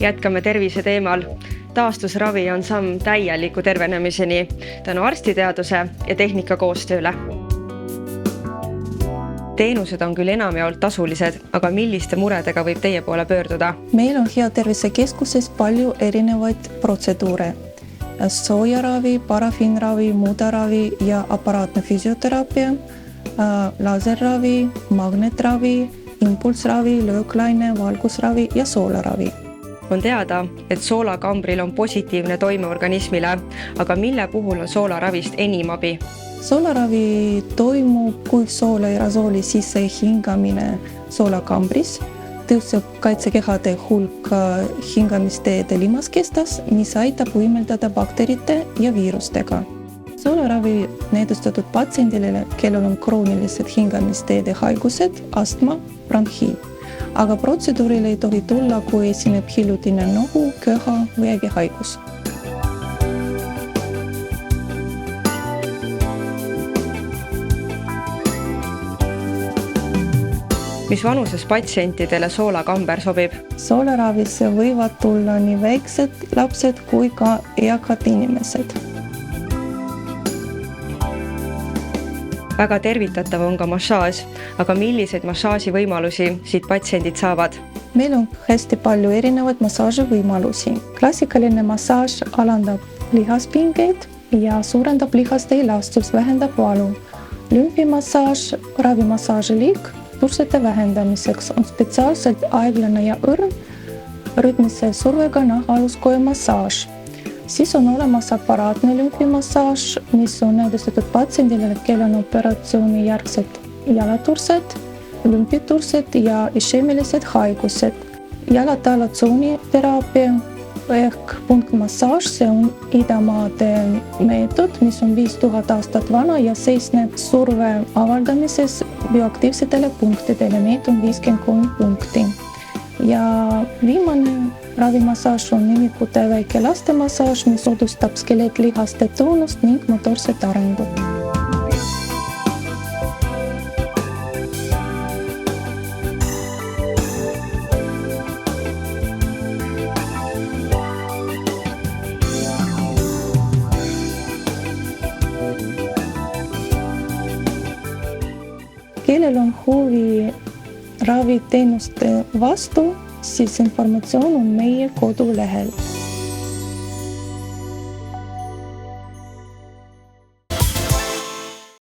Jätkame tervise teemal. Taastusravi on samm täieliku tervenemiseni tänu arstiteaduse ja tehnika koostööle. Teenused on küll enamjaolt tasulised, aga milliste muredega võib teie poole pöörduda? Meil on Hea Tervisekeskuses palju erinevaid protseduure. Soojaravi, parafiinravi, mudaravi ja aparaatne füsioteraapia, laserravi, magnetravi, impulsravi, lööklaine, valgusravi ja soolaravi. On teada, et soolakambril on positiivne toime organismile, aga mille puhul on soolaravist enim abi? Soolaravi toimub, kui soolaerasooli sisse hingamine soolakambris, tõuseb kaitsekehade hulk hingamisteede limaskestas, mis aitab võimeldada bakterite ja viirustega. Soolaravi näidustatud patsiendile, kellel on kroonilised hingamisteede haigused, astma, bronhiit. Aga protseduurile ei tohi tulla, kui esineb hiljutine nohu, köha või ägehaigus. Mis vanuses patsientidele soolakamber sobib? Soolaravisse võivad tulla nii väiksed lapsed kui ka eakad inimesed. Väga tervitatav on ka massaaž, aga milliseid massaaživõimalusi siit patsiendid saavad? Meil on hästi palju erinevaid massaaživõimalusi. Klassikaline massaaž alandab lihaspingeid ja suurendab lihaste elastust, vähendab valu. Lümfimassaaž, ravimassaaži liik tursete vähendamiseks on spetsiaalselt aeglane ja õrn rütmise survega nahaaluskoja massaaž. Siis on olemas aparaatne lümfimassaaž, mis on näidustatud patsiendile, kellel on operatsiooni järgset jalatursed, lümfitursed ja išeemilised haigused. Jalatalatsooni teraapia ehk punktmassaaž, see on idamaade meetod, mis on 5000 aastat vana ja seisneb surve avaldamises bioaktiivsetele punktidele. Neid on 53 punkti. Ja viimane ravimassaaž on nimikute väike lastemassaaž, mis soodustab skeletlihaste toonust ning motorset arengut. Kellel on huvi raviteenuste vastu, siis informatsioon on meie kodulehel.